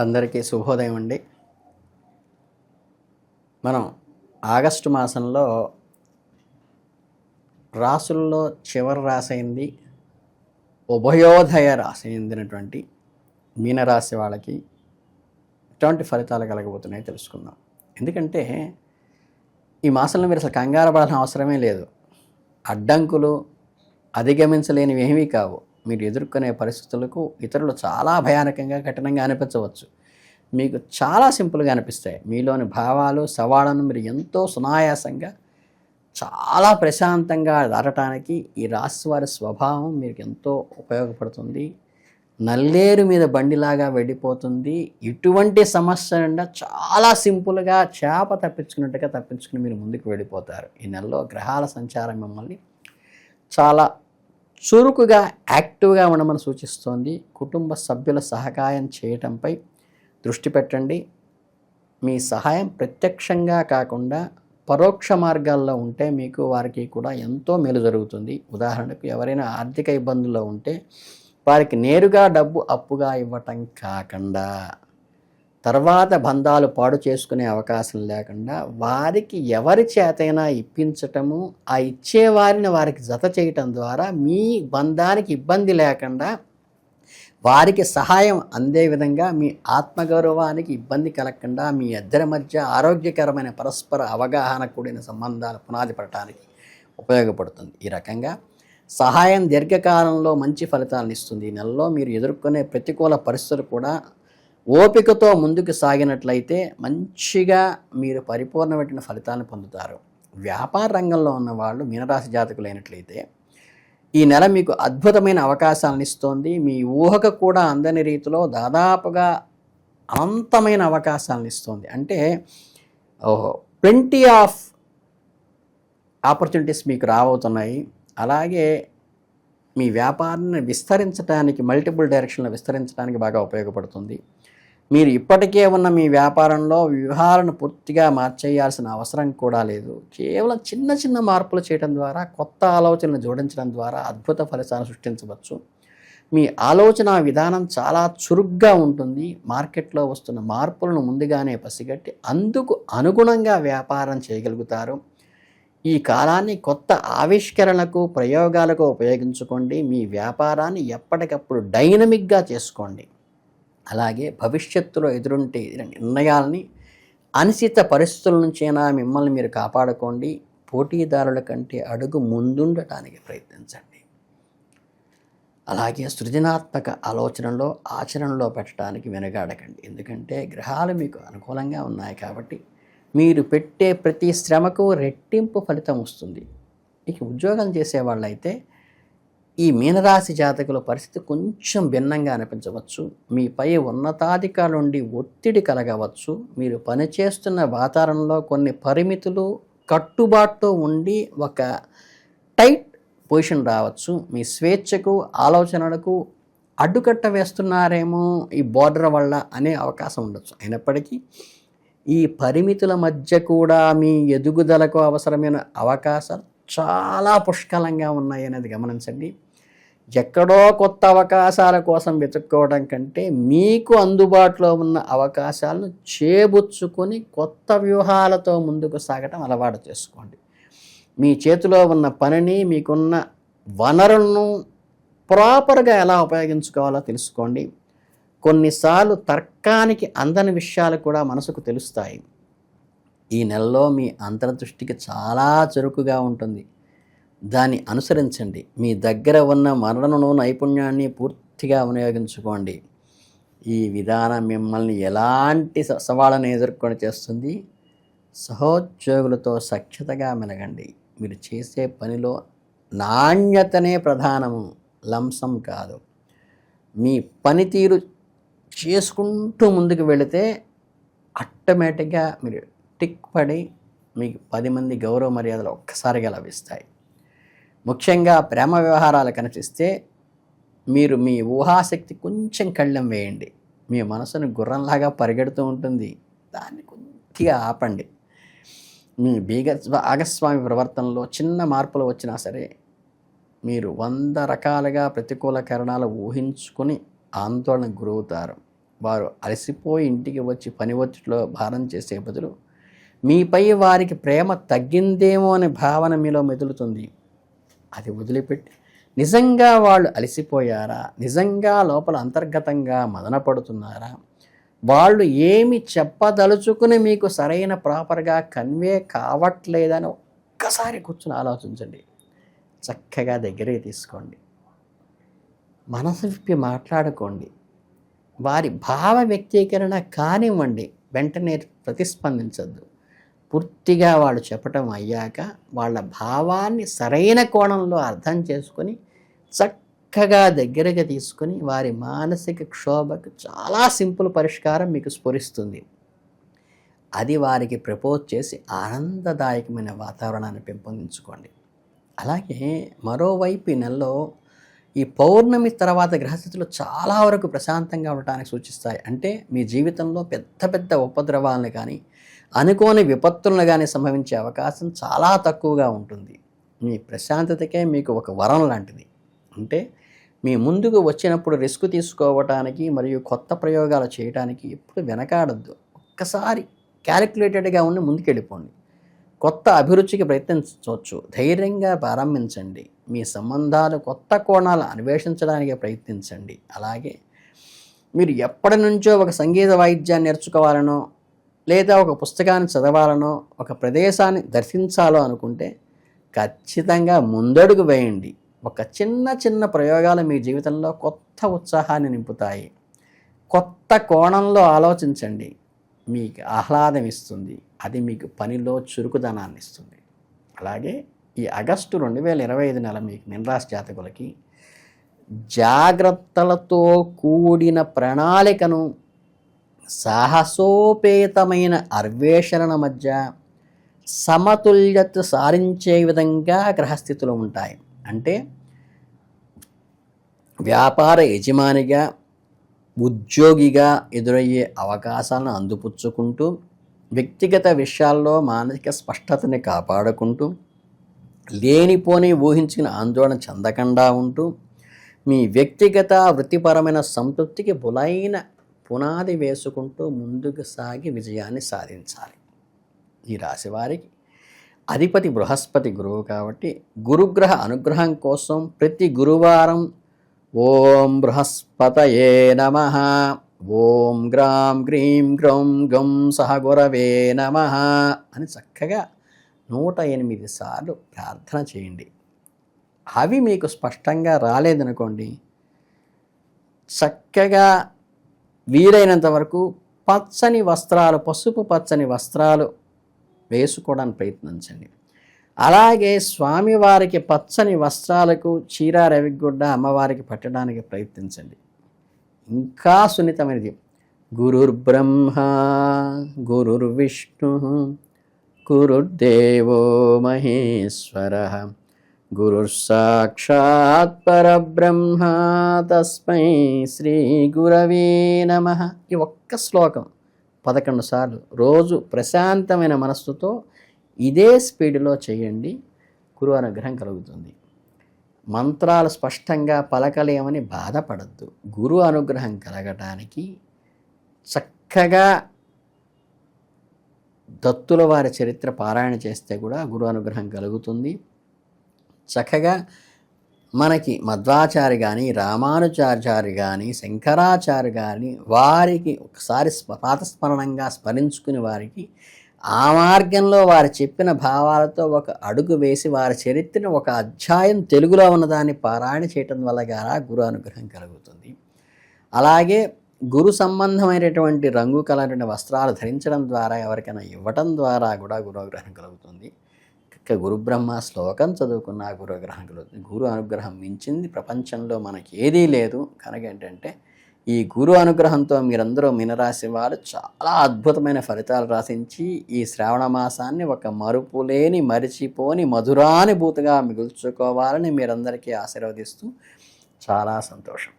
అందరికీ శుభోదయం అండి. మనం ఆగస్టు మాసంలో రాసుల్లో చివరి రాశి అయింది ఉభయోదయ రాశి చెందినటువంటి మీనరాశి వాళ్ళకి ఎటువంటి ఫలితాలు కలగబోతున్నాయో తెలుసుకుందాం. ఎందుకంటే ఈ మాసంలో మీరు అసలు కంగారు పడాల్సిన అవసరమే లేదు. అడ్డంకులు అధిగమించలేనివి ఏమీ కావు. మీరు ఎదుర్కొనే పరిస్థితులకు ఇతరులు చాలా భయానకంగా కఠినంగా అనిపించవచ్చు, మీకు చాలా సింపుల్గా అనిపిస్తాయి. మీలోని భావాలు సవాళ్ళను మీరు ఎంతో సునాయాసంగా చాలా ప్రశాంతంగా దాటడానికి ఈ రాశి వారి స్వభావం మీకు ఎంతో ఉపయోగపడుతుంది. నల్లేరు మీద బండిలాగా వెళ్ళిపోతుంది. ఇటువంటి సమస్య నుండి చాలా సింపుల్గా చేప తప్పించుకున్నట్టుగా తప్పించుకుని మీరు ముందుకు వెళ్ళిపోతారు. ఈ నెలలో గ్రహాల సంచారం మిమ్మల్ని చాలా చురుకుగా యాక్టివ్గా ఉండమని సూచిస్తోంది. కుటుంబ సభ్యుల సహకారం చేయటంపై దృష్టి పెట్టండి. మీ సహాయం ప్రత్యక్షంగా కాకుండా పరోక్ష మార్గాల్లో ఉంటే మీకు వారికి కూడా ఎంతో మేలు జరుగుతుంది. ఉదాహరణకు ఎవరైనా ఆర్థిక ఇబ్బందుల్లో ఉంటే వారికి నేరుగా డబ్బు అప్పుగా ఇవ్వటం కాకుండా తర్వాత బంధాలు పాడు చేసుకునే అవకాశం లేకుండా వారికి ఎవరి చేతైనా ఇప్పించటము, ఆ ఇచ్చేవారిని వారికి జత చేయటం ద్వారా మీ బంధానికి ఇబ్బంది లేకుండా వారికి సహాయం అందే విధంగా మీ ఆత్మగౌరవానికి ఇబ్బంది కలగకుండా మీ ఇద్దరి మధ్య ఆరోగ్యకరమైన పరస్పర అవగాహన కూడిన సంబంధాలు పునాది పడటానికి ఉపయోగపడుతుంది. ఈ రకంగా సహాయం దీర్ఘకాలంలో మంచి ఫలితాలను ఇస్తుంది. ఈ నెలలో మీరు ఎదుర్కొనే ప్రతికూల పరిస్థితులు కూడా ఓపికతో ముందుకు సాగినట్లయితే మంచిగా మీరు పరిపూర్ణమైన ఫలితాలను పొందుతారు. వ్యాపార రంగంలో ఉన్న వాళ్ళు మీనరాశి జాతకులైనట్లయితే ఈ నెల మీకు అద్భుతమైన అవకాశాలను ఇస్తోంది. మీ ఊహకు కూడా అందని రీతిలో దాదాపుగా అనంతమైన అవకాశాలను ఇస్తోంది. అంటే ప్లెంటీ ఆఫ్ ఆపర్చునిటీస్ మీకు రాబోతున్నాయి. అలాగే మీ వ్యాపారాన్ని విస్తరించడానికి, మల్టిపుల్ డైరెక్షన్లో విస్తరించడానికి బాగా ఉపయోగపడుతుంది. మీరు ఇప్పటికే ఉన్న మీ వ్యాపారంలో వ్యూహాలను పూర్తిగా మార్చేయాల్సిన అవసరం కూడా లేదు. కేవలం చిన్న చిన్న మార్పులు చేయడం ద్వారా, కొత్త ఆలోచనలు జోడించడం ద్వారా అద్భుత ఫలితాలను సృష్టించవచ్చు. మీ ఆలోచన విధానం చాలా చురుగ్గా ఉంటుంది. మార్కెట్లో వస్తున్న మార్పులను ముందుగానే పసిగట్టి అందుకు అనుగుణంగా వ్యాపారం చేయగలుగుతారు. ఈ కాలాన్ని కొత్త ఆవిష్కరణలకు, ప్రయోగాలకు ఉపయోగించుకోండి. మీ వ్యాపారాన్ని ఎప్పటికప్పుడు డైనమిక్గా చేసుకోండి. అలాగే భవిష్యత్తులో ఎదురుంటే నిర్ణయాలని అనిశ్చిత పరిస్థితుల నుంచైనా మిమ్మల్ని మీరు కాపాడుకోండి. పోటీదారుల కంటే అడుగు ముందుండటానికి ప్రయత్నించండి. అలాగే సృజనాత్మక ఆలోచనలో ఆచరణలో పెట్టడానికి వెనుగాడకండి. ఎందుకంటే గ్రహాలు మీకు అనుకూలంగా ఉన్నాయి కాబట్టి మీరు పెట్టే ప్రతి శ్రమకు రెట్టింపు ఫలితం వస్తుంది. ఇక ఉద్యోగం చేసేవాళ్ళైతే ఈ మీనరాశి జాతకుల పరిస్థితి కొంచెం భిన్నంగా అనిపించవచ్చు. మీపై ఉన్నతాధికారుల నుండి ఒత్తిడి కలగవచ్చు. మీరు పనిచేస్తున్న వాతావరణంలో కొన్ని పరిమితులు, కట్టుబాట్లు ఉండి ఒక టైట్ పొజిషన్ రావచ్చు. మీ స్వేచ్ఛకు, ఆలోచనలకు అడ్డుకట్ట వేస్తున్నారేమో ఈ బోర్డర్ వల్ల అనే అవకాశం ఉండొచ్చు. అయినప్పటికీ ఈ పరిమితుల మధ్య కూడా మీ ఎదుగుదలకు అవసరమైన అవకాశాలు చాలా పుష్కలంగా ఉన్నాయి అనేది గమనించండి. ఎక్కడో కొత్త అవకాశాల కోసం వెతుక్కోవడం కంటే మీకు అందుబాటులో ఉన్న అవకాశాలను చేబుచ్చుకొని కొత్త వ్యూహాలతో ముందుకు సాగటం అలవాటు చేసుకోండి. మీ చేతిలో ఉన్న పనిని, మీకున్న వనరులను ప్రాపర్గా ఎలా ఉపయోగించుకోవాలో తెలుసుకోండి. కొన్నిసార్లు తర్కానికి అందని విషయాలు కూడా మనసుకు తెలుస్తాయి. ఈ నెలలో మీ అంతర్దృష్టికి చాలా చురుకుగా ఉంటుంది. దాన్ని అనుసరించండి. మీ దగ్గర ఉన్న మరణను, నైపుణ్యాన్ని పూర్తిగా వినియోగించుకోండి. ఈ విధానం మిమ్మల్ని ఎలాంటి సవాళ్ళను ఎదుర్కొని చేస్తుంది. సహోద్యోగులతో సఖ్యతగా మెలగండి. మీరు చేసే పనిలో నాణ్యతనే ప్రధానము, లంసం కాదు. మీ పనితీరు చేసుకుంటూ ముందుకు వెళితే ఆటోమేటిక్గా మీరు టిక్ పడి మీకు 10 మంది గౌరవ మర్యాదలు ఒక్కసారిగా లభిస్తాయి. ముఖ్యంగా ప్రేమ వ్యవహారాలు కనిపిస్తే మీరు మీ ఊహాశక్తి కొంచెం కళ్ళెం వేయండి. మీ మనసును గుర్రంలాగా పరిగెడుతూ ఉంటుంది. దాన్ని కొద్దిగా ఆపండి. మీ భాగస్వామి ప్రవర్తనలో చిన్న మార్పులు వచ్చినా సరే మీరు 100 రకాలుగా ప్రతికూల కారణాలు ఊహించుకొని ఆందోళనకు గురవుతారు. వారు అలసిపోయి ఇంటికి వచ్చి పని ఒత్తిడిలో భారం చేసే బదులు మీపై వారికి ప్రేమ తగ్గిందేమో అనే భావన మీలో మెదులుతుంది. అది వదిలిపెట్టి నిజంగా వాళ్ళు అలసిపోయారా, నిజంగా లోపల అంతర్గతంగా మదన పడుతున్నారా, వాళ్ళు ఏమి చెప్పదలుచుకుని మీకు సరైన ప్రాపర్గా కన్వే కావట్లేదని ఒక్కసారి కూర్చుని ఆలోచించండి. చక్కగా దగ్గరికి తీసుకోండి, మనసు విప్పి మాట్లాడుకోండి. వారి భావ వ్యక్తీకరణ కానివ్వండి, వెంటనే ప్రతిస్పందించద్దు. పూర్తిగా వాళ్ళు చెప్పటం అయ్యాక వాళ్ళ భావాన్ని సరైన కోణంలో అర్థం చేసుకొని చక్కగా దగ్గరగా తీసుకొని వారి మానసిక క్షోభకు చాలా సింపుల్ పరిష్కారం మీకు స్ఫురిస్తుంది. అది వారికి ప్రపోజ్ చేసి ఆనందదాయకమైన వాతావరణాన్ని పెంపొందించుకోండి. అలాగే మరోవైపు ఈ నెలలో ఈ పౌర్ణమి తర్వాత గ్రహస్థితులు చాలా వరకు ప్రశాంతంగా ఉండటానికి సూచిస్తాయి. అంటే మీ జీవితంలో పెద్ద పెద్ద ఉపద్రవాలను కానీ అనుకోని విపత్తులను కానీ సంభవించే అవకాశం చాలా తక్కువగా ఉంటుంది. మీ ప్రశాంతతకే మీకు ఒక వరం లాంటిది. అంటే మీ ముందుకు వచ్చినప్పుడు రిస్క్ తీసుకోవటానికి మరియు కొత్త ప్రయోగాలు చేయడానికి ఎప్పుడు వెనకాడద్దు. ఒక్కసారి క్యాలిక్యులేటెడ్గా ఉండి ముందుకెళ్ళిపోండి. కొత్త అభిరుచికి ప్రయత్నించవచ్చు. ధైర్యంగా ప్రారంభించండి. మీ సంబంధాలు కొత్త కోణాలు అన్వేషించడానికి ప్రయత్నించండి. అలాగే మీరు ఎప్పటి నుంచో ఒక సంగీత వాయిద్యాన్ని నేర్చుకోవాలనో లేదా ఒక పుస్తకాన్ని చదవాలనో ఒక ప్రదేశాన్ని దర్శించాలో అనుకుంటే ఖచ్చితంగా ముందడుగు వేయండి. ఒక చిన్న చిన్న ప్రయోగాలు మీ జీవితంలో కొత్త ఉత్సాహాన్ని నింపుతాయి. కొత్త కోణంలో ఆలోచించండి, మీకు ఆహ్లాదం ఇస్తుంది. అది మీకు పనిలో చురుకుదనాన్ని ఇస్తుంది. అలాగే ఈ ఆగస్టు 2025 నెల మీకు మీనరాశి జాతకులకి జాగ్రత్తలతో కూడిన ప్రణాళికను, సాహసోపేతమైన అన్వేషణ మధ్య సమతుల్యత సారించే విధంగా గ్రహస్థితులు ఉంటాయి. అంటే వ్యాపార యజమానిగా, ఉద్యోగిగా ఎదురయ్యే అవకాశాలను అందిపుచ్చుకుంటూ, వ్యక్తిగత విషయాల్లో మానసిక స్పష్టతని కాపాడుకుంటూ, లేనిపోని ఊహించిన ఆందోళన చెందకుండా ఉంటూ, మీ వ్యక్తిగత వృత్తిపరమైన సంతృప్తికి బులైన పునాది వేసుకుంటూ ముందుకు సాగి విజయాన్ని సాధించాలి. ఈ రాశి వారికి అధిపతి బృహస్పతి గురువు కాబట్టి గురుగ్రహ అనుగ్రహం కోసం ప్రతి గురువారం ఓం బృహస్పతయే నమః, ఓం గ్రాం గ్రీం గ్రౌం గం సహ గురవే నమః అని చక్కగా 108 సార్లు ప్రార్థన చేయండి. అవి మీకు స్పష్టంగా రాలేదనుకోండి, చక్కగా వీలైనంత వరకు పచ్చని వస్త్రాలు, పసుపు పచ్చని వస్త్రాలు వేసుకోవడానికి ప్రయత్నించండి. అలాగే స్వామివారికి పచ్చని వస్త్రాలకు చీర రవిగుడ్డ అమ్మవారికి పట్టడానికి ప్రయత్నించండి. ఇంకా సున్నితమైనది, గురుర్బ్రహ్మ గురుర్విష్ణు గురుర్దేవో మహేశ్వరః గురుర్ సాక్షాత్ పరబ్రహ్మ తస్మై శ్రీ గురవే నమః. ఈ ఒక్క శ్లోకం 11 సార్లు రోజు ప్రశాంతమైన మనస్సుతో ఇదే స్పీడ్లో చేయండి. గురు అనుగ్రహం కలుగుతుంది. మంత్రాలు స్పష్టంగా పలకలేమని బాధపడద్దు. గురు అనుగ్రహం కలగటానికి చక్కగా దత్తుల వారి చరిత్ర పారాయణ చేస్తే కూడా గురు అనుగ్రహం కలుగుతుంది. చక్కగా మనకి మధ్వాచారి కానీ, రామానుజాచారి కానీ, శంకరాచార్య కానీ వారికి ఒకసారి పాతస్మరణంగా స్మరించుకుని వారికి ఆ మార్గంలో వారు చెప్పిన భావాలతో ఒక అడుగు వేసి వారి చరిత్రను ఒక అధ్యాయం తెలుగులో ఉన్నదాన్ని పారాయణ చేయటం వల్ల గారా గురు అనుగ్రహం కలుగుతుంది. అలాగే గురు సంబంధమైనటువంటి రంగు కలైన వస్త్రాలు ధరించడం ద్వారా ఎవరికైనా ఇవ్వటం ద్వారా కూడా గురు అనుగ్రహం కలుగుతుంది. గురు బ్రహ్మ శ్లోకం చదువుకున్న గురు అనుగ్రహం కలుగుతుంది. గురు అనుగ్రహం మించింది ప్రపంచంలో మనకి ఏదీ లేదు. కనుక ఏంటంటే ఈ గురు అనుగ్రహంతో మీరందరూ మీనరాశి వారు చాలా అద్భుతమైన ఫలితాలు రాసించి ఈ శ్రావణ మాసాన్ని ఒక మరుపులేని, మరిచిపోని మధురానుభూతిగా మిగుల్చుకోవాలని మీరందరికీ ఆశీర్వదిస్తూ చాలా సంతోషం.